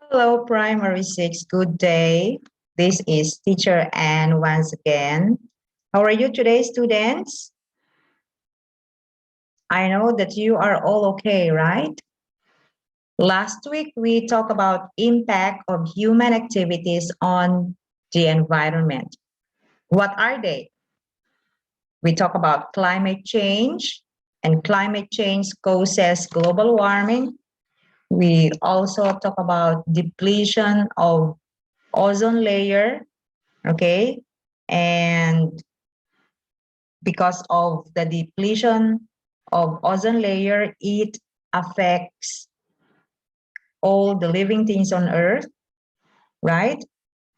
Hello, Primary 6. Good day. This is Teacher Ann once again. How are you today, students? I know that you are all okay, right? Last week, we talked about impact of human activities on the environment. What are they? We talk about climate change, and climate change causes global warming. We also talk about depletion of ozone layer, okay? And because of the depletion of ozone layer, it affects all the living things on Earth, right?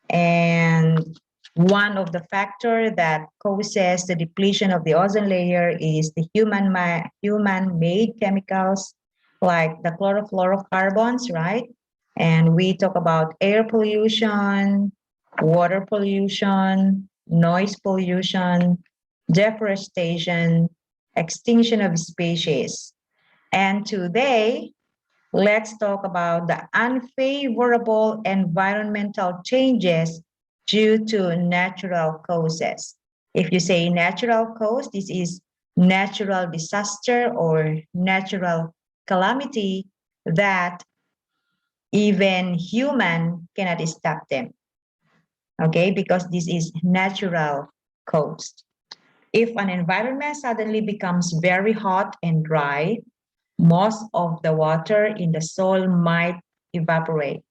And one of the factor that causes the depletion of the ozone layer is the human-made chemicals like the chlorofluorocarbons, right? And we talk about air pollution, water pollution, noise pollution, deforestation, extinction of species. And today, let's talk about the unfavorable environmental changes due to natural causes. If you say natural cause, this is natural disaster or natural calamity that even human cannot stop them, okay? Because this is natural cause. If an environment suddenly becomes very hot and dry, most of the water in the soil might evaporate.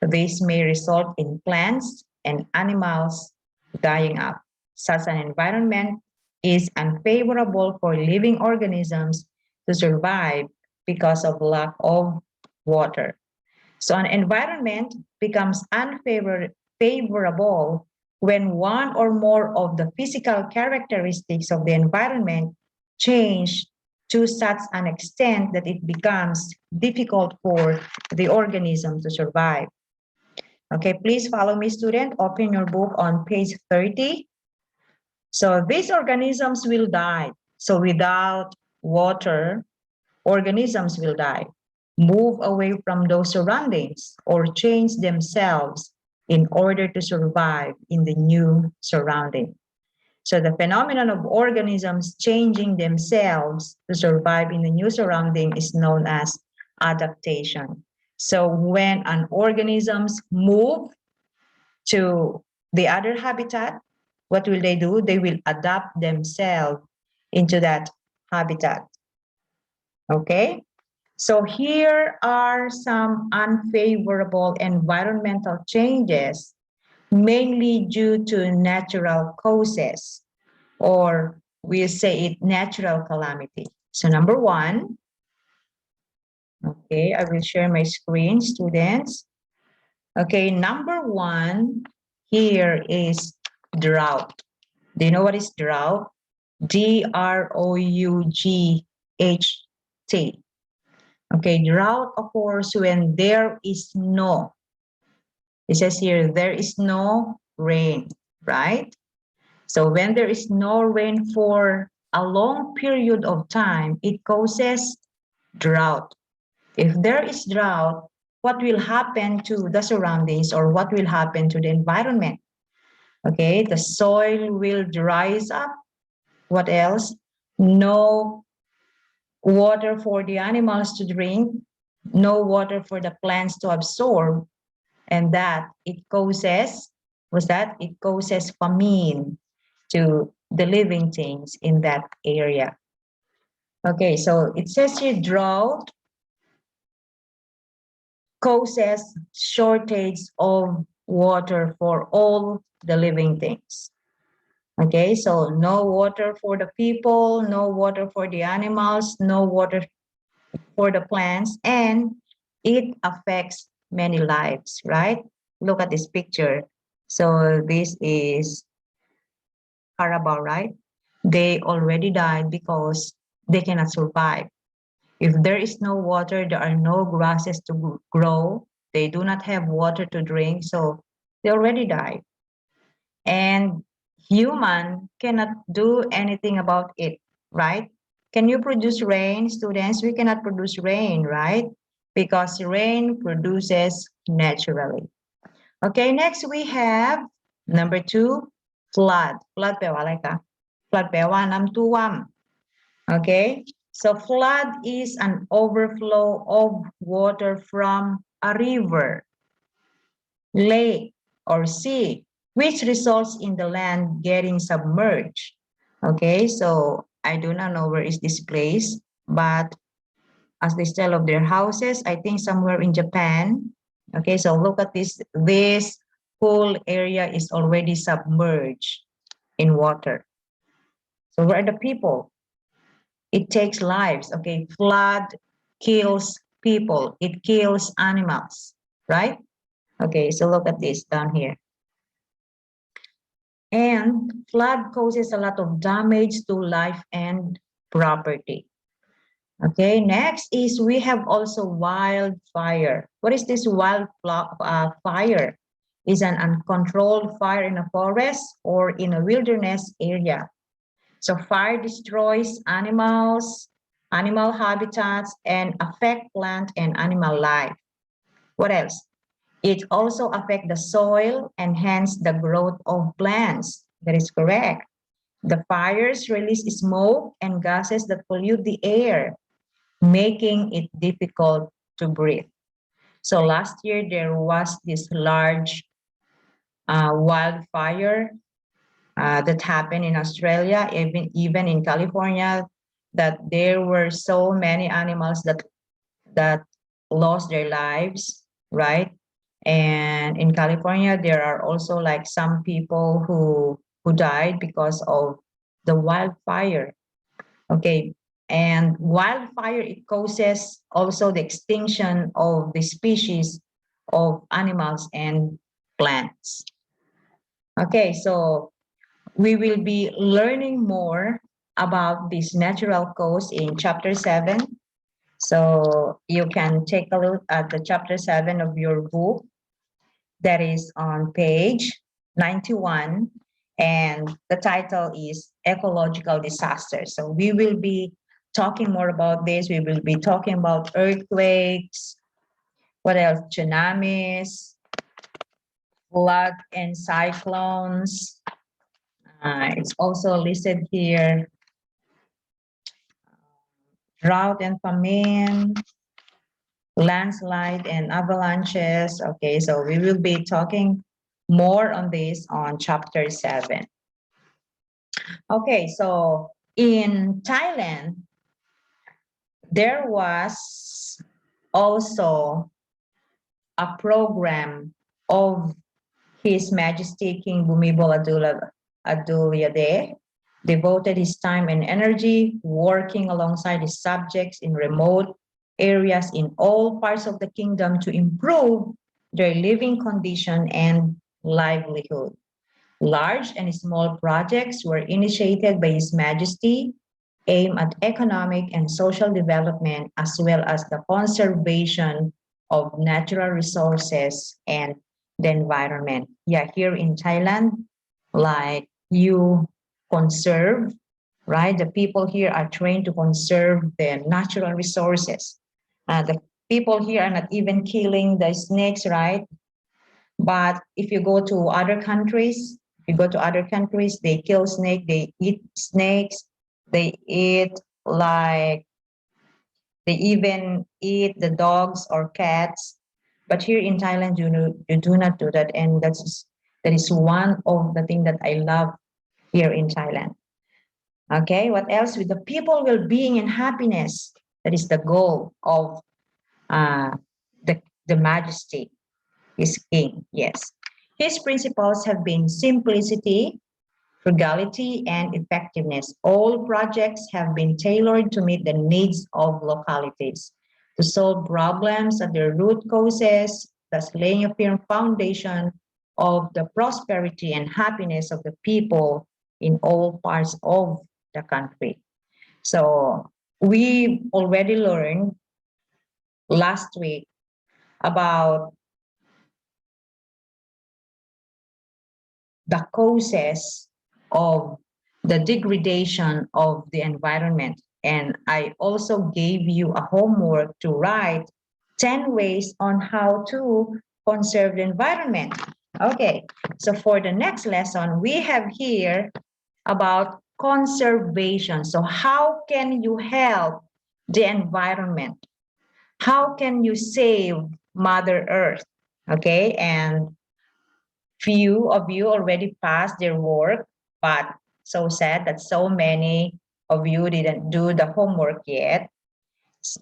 This may result in plants and animals dying up. Such an environment is unfavorable for living organisms to survive because of lack of water. So an environment becomes unfavorable when one or more of the physical characteristics of the environment change to such an extent that it becomes difficult for the organism to survive. Okay, please follow me, student. Open your book on page 30. So these organisms will die. So without water, organisms will die, move away from those surroundings, or change themselves in order to survive in the new surrounding. So the phenomenon of organisms changing themselves to survive in the new surrounding is known as adaptation. So when an organisms move to the other habitat, what will they do? They will adapt themselves into that habitat. Okay? So here are some unfavorable environmental changes, mainly due to natural causes, or we say it natural calamity. So number one, okay, I will share my screen, students. Okay, number one here is drought. Do you know what is drought? D-R-O-U-G-H-T. Okay, drought occurs when there is no, it says here, there is no rain, right? So when there is no rain for a long period of time, it causes drought. If there is drought, what will happen to the surroundings or what will happen to the environment? Okay, the soil will dries up. What else? No water for the animals to drink, no water for the plants to absorb, and that it causes, it causes famine to the living things in that area. Okay, so it says here drought causes shortage of water for all the living things. Okay, so no water for the people, no water for the animals, no water for the plants, and it affects many lives, right? Look at this picture. So this is Carabao, right? They already died because they cannot survive. If there is no water, there are no grasses to grow. They do not have water to drink, so they already died. And human cannot do anything about it, right? Can you produce rain, students? We cannot produce rain, right? Because rain produces naturally. Okay, next we have number 2, flood. Flood แปลว่าอะไรคะ flood แปลว่าน้ำท่วม Okay, so flood is an overflow of water from a river, lake, or sea, which results in the land getting submerged. Okay, so I do not know where is this place, but as the style of their houses, I think somewhere in Japan. Okay, so look at this. This whole area is already submerged in water. So where are the people? It takes lives. Okay, flood kills people. It kills animals, right? Okay, so look at this down here. And flood causes a lot of damage to life and property. Okay, next is we have also wildfire. What is this fire? Is an uncontrolled fire in a forest or in a wilderness area. So fire destroys animals, animal habitats, and affect plant and animal life. What else? It also affects the soil and hence the growth of plants. That is correct. The fires release smoke and gases that pollute the air, making it difficult to breathe. So last year there was this large wildfire that happened in Australia, even in California, that there were so many animals that lost their lives, right? And in California, there are also like some people who died because of the wildfire. Okay, and wildfire, it causes also the extinction of the species of animals and plants. Okay, so we will be learning more about this natural cause in chapter 7. So you can take a look at the chapter 7 of your book that is on page 91, and the title is Ecological Disasters. So we will be talking more about this. We will be talking about earthquakes, what else? Tsunamis, flood and cyclones. It's also listed here, drought and famine, landslide and avalanches. Okay, so we will be talking more on this on chapter 7. Okay, so in Thailand, there was also a program of His Majesty King Bhumibol Adulyadej, devoted his time and energy working alongside his subjects in remote areas in all parts of the kingdom to improve their living condition and livelihood. Large and small projects were initiated by His Majesty, aimed at economic and social development, as well as the conservation of natural resources and the environment. Yeah, here in Thailand, like you conserve, right? The people here are trained to conserve the natural resources. The people here are not even killing the snakes, right? But if you go to other countries, they kill snake, they eat snakes, they eat like, they even eat the dogs or cats. But here in Thailand, you do not do that. And that is one of the things that I love here in Thailand. Okay, what else? With the people well-being and happiness, that is the goal of uh, the majesty, his king, yes. His principles have been simplicity, frugality, and effectiveness. All projects have been tailored to meet the needs of localities, to solve problems at their root causes, thus laying a firm foundation of the prosperity and happiness of the people in all parts of the country. So we already learned last week about the causes of the degradation of the environment. And I also gave you a homework to write 10 ways on how to conserve the environment. Okay, so for the next lesson, we have here about conservation. So how can you help the environment? How can you save Mother Earth? Okay, and few of you already passed their work, but so sad that so many of you didn't do the homework yet.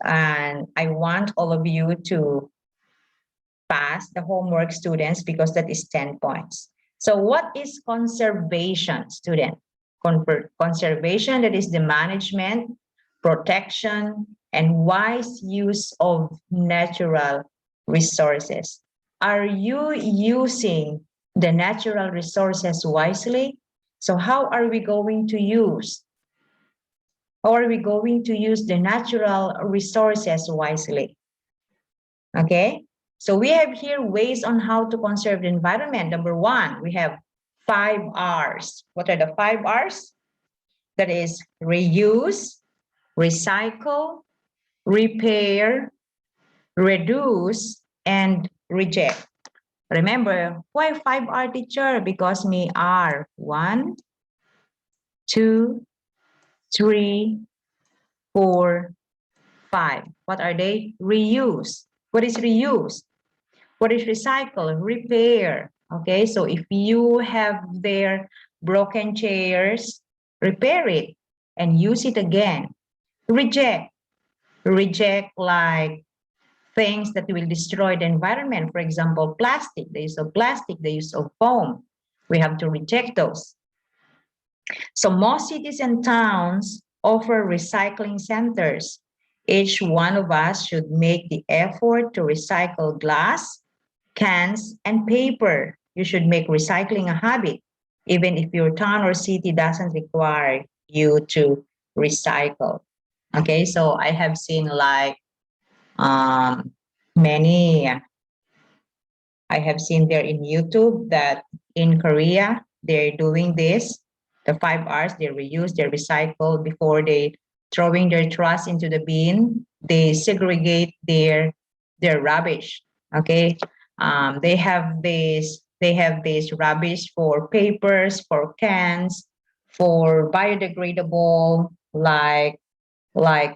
And I want all of you to pass the homework, students, because that is 10 points. So what is conservation, student? Conservation, that is the management, protection, and wise use of natural resources. Are you using the natural resources wisely? So how are we going to use? How are we going to use the natural resources wisely? Okay, so we have here ways on how to conserve the environment. Number one, we have 5 R's. What are the 5 R's? That is reuse, recycle, repair, reduce, and reject. Remember, why 5R, teacher? Because me are 1, 2, 3, 4, 5. What are they? Reuse. What is reuse? What is recycle? Repair. Okay, so if you have their broken chairs, repair it and use it again. Reject. Reject like things that will destroy the environment. For example, plastic, the use of plastic, the use of foam. We have to reject those. So most cities and towns offer recycling centers. Each one of us should make the effort to recycle glass, cans, and paper. You should make recycling a habit, even if your town or city doesn't require you to recycle. Okay, so I have seen like many, I have seen there in YouTube that in Korea, they're doing this, the 5 R's, they reuse, they recycle before they throwing their trash into the bin, they segregate their rubbish. Okay, they have this rubbish for papers, for cans, for biodegradable like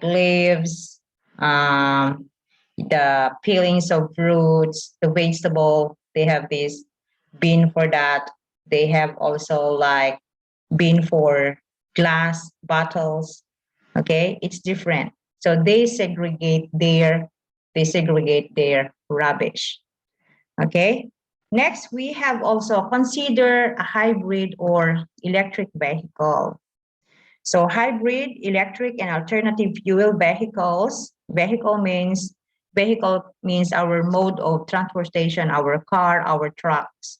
leaves, the peelings of fruits, the vegetable. They have this bin for that. They have also like bin for glass bottles. Okay, it's different. So they segregate their rubbish. Okay. Next, we have also consider a hybrid or electric vehicle. So hybrid, electric, and alternative fuel vehicles. Vehicle means our mode of transportation, our car, our trucks.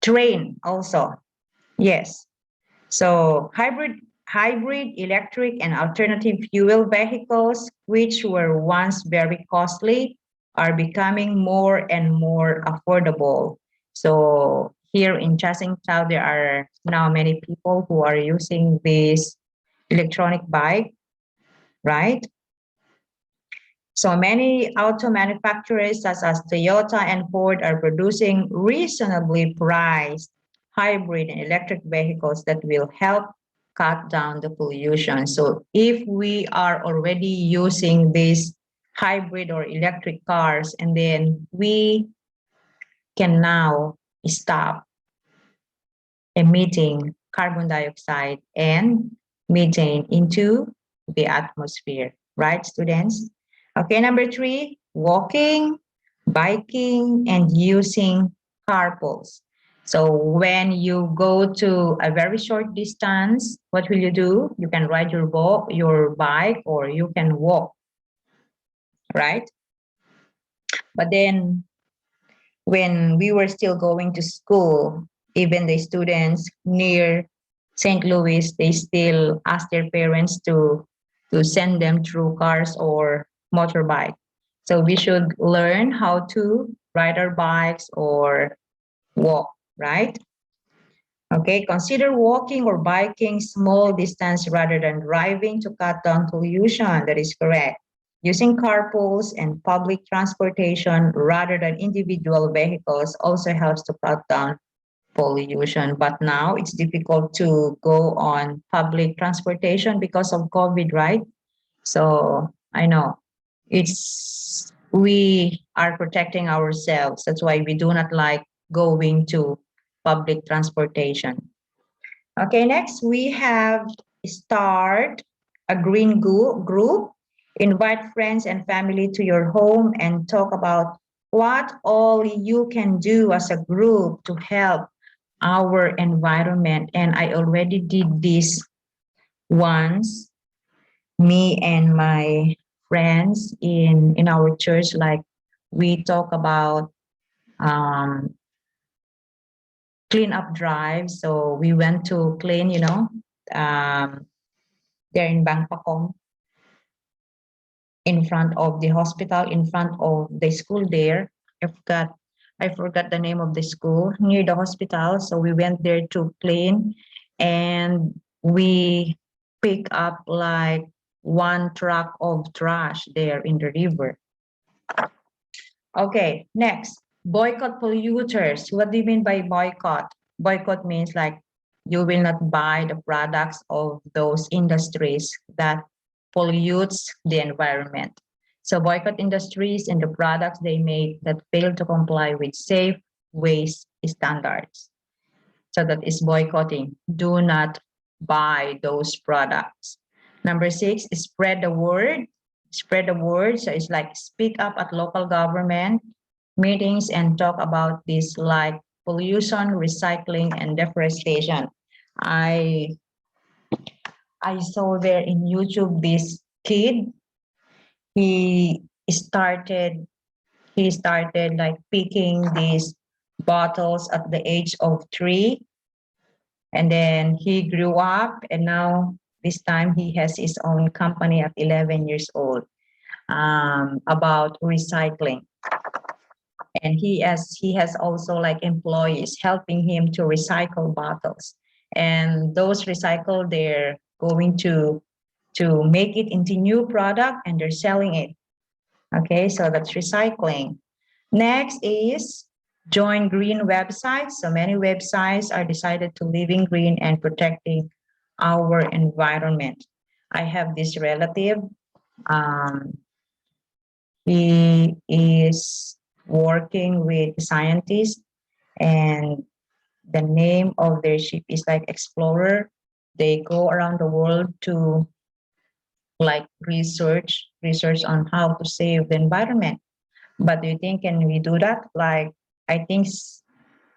Train also, yes. So hybrid, electric, and alternative fuel vehicles, which were once very costly, are becoming more and more affordable. So here in Chasingtao, there are now many people who are using this electronic bike, right? So many auto manufacturers such as Toyota and Ford are producing reasonably priced hybrid and electric vehicles that will help cut down the pollution. So if we are already using these hybrid or electric cars, and then we can now stop emitting carbon dioxide and methane into the atmosphere, right, students? Okay, number 3, walking, biking, and using carpools. So when you go to a very short distance, what will you do? You can ride your bike, or you can walk, right? But then when we were still going to school, even the students near St. Louis, they still ask their parents to send them through cars or motorbike. So we should learn how to ride our bikes or walk, right? Okay, consider walking or biking small distance rather than driving to cut down pollution. That is correct. Using carpools and public transportation rather than individual vehicles also helps to cut down pollution. But now it's difficult to go on public transportation because of COVID, right? So I know we are protecting ourselves. That's why we do not like going to public transportation. Okay, next we have start a green group, invite friends and family to your home and talk about what all you can do as a group to help our environment. And I already did this once, me and my friends in our church, like we talk about um, clean up drive. So we went to clean, um, there in Bangkok, in front of the hospital, in front of the school there. I forgot the name of the school near the hospital. So we went there to clean, and we pick up like one truck of trash there in the river. Okay, next, boycott polluters. What do you mean by boycott? Boycott means like you will not buy the products of those industries that pollutes the environment. So boycott industries and the products they make that fail to comply with safe waste standards. So that is boycotting. Do not buy those products. Number 6 is spread the word. Spread the word. So it's like speak up at local government meetings and talk about this, like pollution, recycling, and deforestation. I I saw there in YouTube this kid. He started he started like picking these bottles at the age of 3, and then he grew up, and now this time he has his own company at 11 years old, about recycling. And he has also like employees helping him to recycle bottles, and those recycle, they're going to make it into new product and they're selling it. Okay, so that's recycling. Next is join green websites. So many websites are decided to living green and protecting our environment. I have this relative. Um, he is working with scientists, and the name of their ship is like Explorer. They go around the world to like research on how to save the environment. But do you think can we do that? Like, I think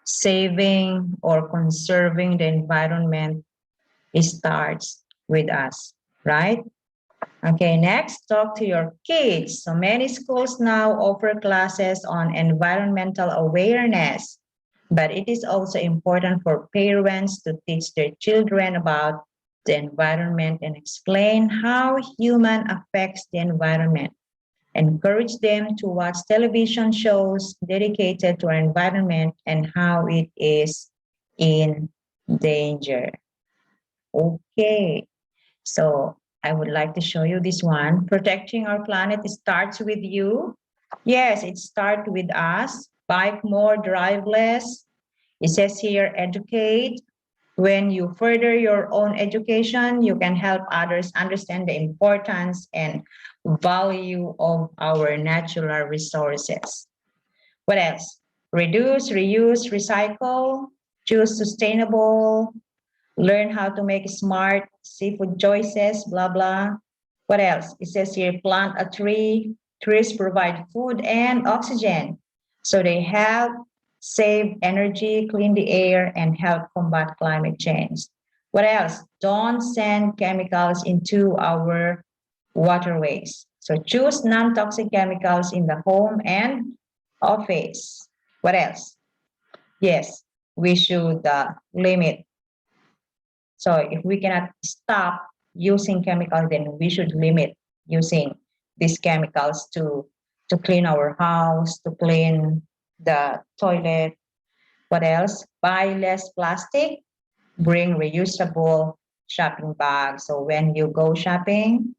saving or conserving the environment, it starts with us, right? Okay, next, talk to your kids. So many schools now offer classes on environmental awareness, but it is also important for parents to teach their children about the environment and explain how human affects the environment. Encourage them to watch television shows dedicated to our environment and how it is in danger. Okay, so I would like to show you this one. Protecting our planet starts with you. Yes, it starts with us. Bike more, drive less. It says here, educate. When you further your own education, you can help others understand the importance and value of our natural resources. What else? Reduce, reuse, recycle, choose sustainable, learn how to make smart seafood choices, blah, blah. What else? It says here, plant a tree. Trees provide food and oxygen. So they help save energy, clean the air, and help combat climate change. What else? Don't send chemicals into our waterways. So choose non-toxic chemicals in the home and office. What else? Yes, we should limit. So if we cannot stop using chemicals, then we should limit using these chemicals to clean our house, to clean the toilet. What else? Buy less plastic, bring reusable shopping bags. So when you go shopping,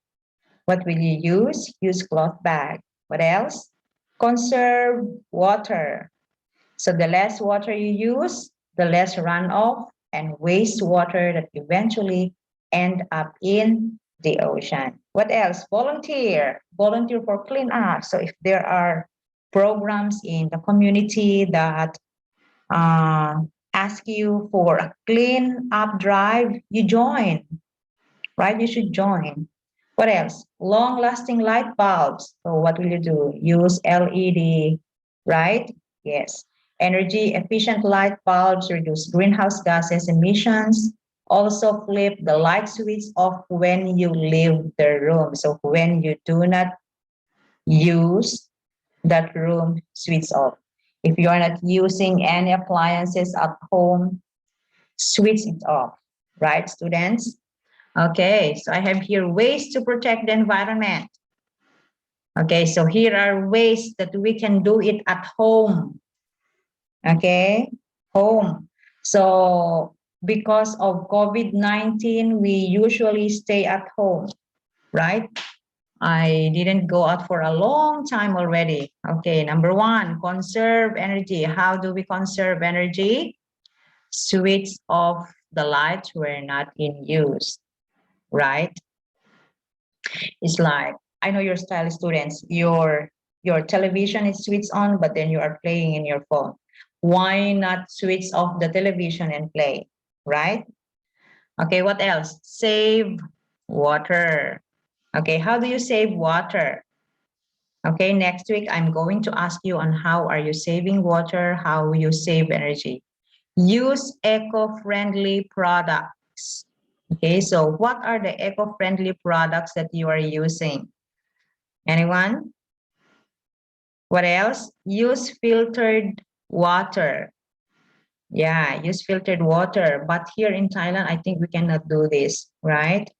What will you use? Use cloth bag. What else? Conserve water. So the less water you use, the less runoff and wastewater that eventually end up in the ocean. What else? Volunteer. Volunteer for clean up. So if there are programs in the community that uh, ask you for a clean up drive, you join, right? You should join. What else? Long lasting light bulbs. So what will you do? Use LED, right? Yes. Energy efficient light bulbs reduce greenhouse gases emissions. Also flip the light switch off when you leave the room. So when you do not use that room, switch off. If you are not using any appliances at home, switch it off, right, students? Okay, so I have here ways to protect the environment. Okay, so here are ways that we can do it at home. Okay, home. So because of COVID-19, we usually stay at home, right? I didn't go out for a long time already. Okay, number one, conserve energy. How do we conserve energy? Switch off the lights when not in use, right? It's like, I know you're style students, your television is switched on, but then you are playing in your phone. Why not switch off the television and play, right? Okay, what else? Save water. Okay, how do you save water? Okay, next week I'm going to ask you on how are you saving water, how you save energy. Use eco-friendly products. Okay, so what are the eco-friendly products that you are using? Anyone? What else? Use filtered water. Yeah, use filtered water. But here in Thailand, I think we cannot do this, right?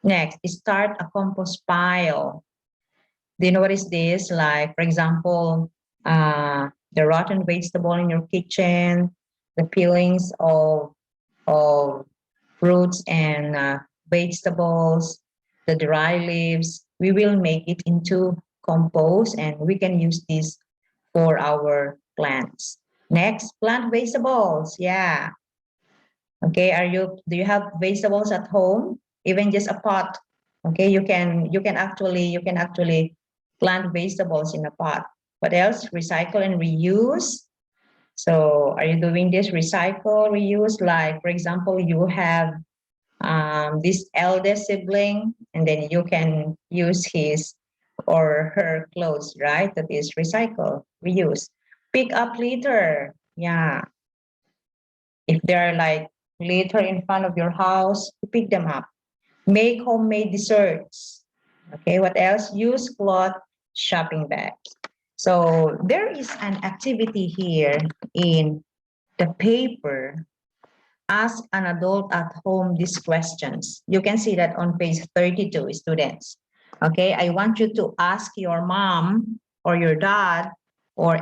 Next, start a compost pile. Do you know what is this? Like, for example, the rotten vegetable in your kitchen, the peelings of fruits and vegetables, the dry leaves, we will make it into compost and we can use this for our plants. Next, plant vegetables. Yeah. Okay, do you have vegetables at home? Even just a pot. Okay, you can actually plant vegetables in a pot. What else? Recycle and reuse. So are you doing this recycle, reuse? Like, for example, you have this eldest sibling, and then you can use his or her clothes, right? That is recycle, reuse. Pick up litter. Yeah. If there are like litter in front of your house, you pick them up. Make homemade desserts. Okay, what else? Use cloth shopping bags. So there is an activity here in the paper. Ask an adult at home these questions. You can see that on page 32, students. Okay, I want you to ask your mom or your dad or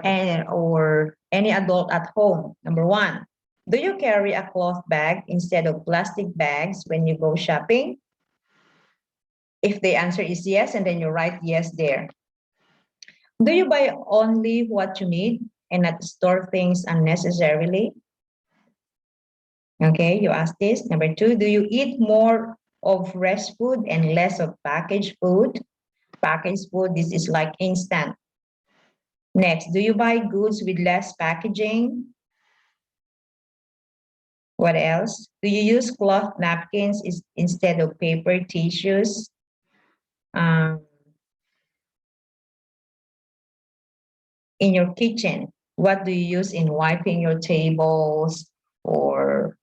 any adult at home. Number one, do you carry a cloth bag instead of plastic bags when you go shopping? If the answer is yes, and then you write yes there. Do you buy only what you need and not store things unnecessarily? Okay, you ask this. Number two, do you eat more of fresh food and less of packaged food? Packaged food, this is like instant. Next, do you buy goods with less packaging? What else? Do you use cloth napkins instead of paper tissues? Um, in your kitchen, what do you use in wiping your tables or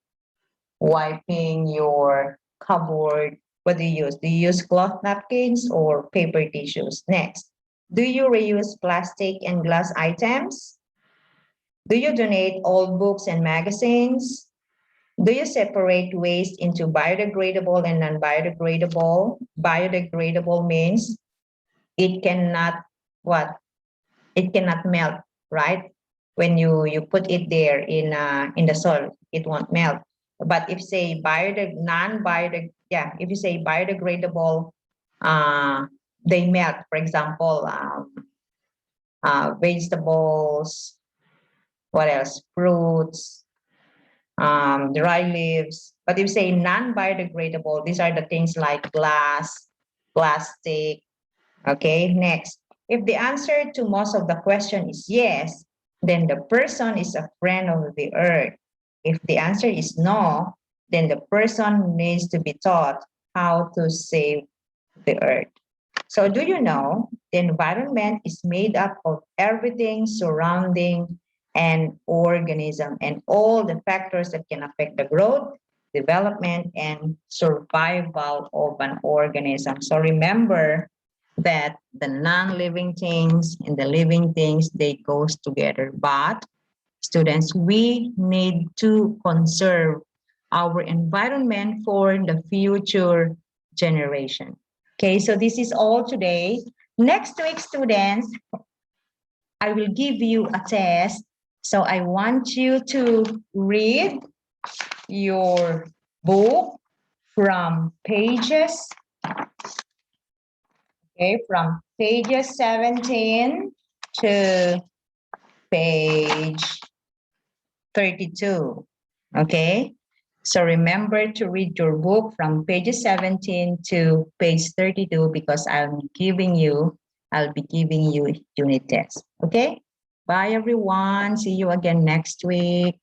wiping your cupboard? What do you use? Do you use cloth napkins or paper tissues? Next, do you reuse plastic and glass items? Do you donate old books and magazines? Do you separate waste into biodegradable and non-biodegradable? Biodegradable means it cannot what? It cannot melt, right? When you put it there in the soil, it won't melt. But if say non-biodeg, yeah, if you say biodegradable, they melt. For example, vegetables, what else? Fruits, dry leaves. But if you say non-biodegradable, these are the things like glass, plastic. Okay, next. If the answer to most of the question is yes, then the person is a friend of the earth. If the answer is no, then the person needs to be taught how to save the earth. So do you know the environment is made up of everything surrounding an organism and all the factors that can affect the growth, development, and survival of an organism. So remember that the non-living things and the living things, they goes together. But students, we need to conserve our environment for the future generation. Okay, so this is all today. Next week, students, I will give you a test. So I want you to read your book from pages, okay, from pages 17 to page 32, okay? So remember to read your book from pages 17 to page 32 because I'll be giving you unit tests, okay? Bye everyone. See you again next week.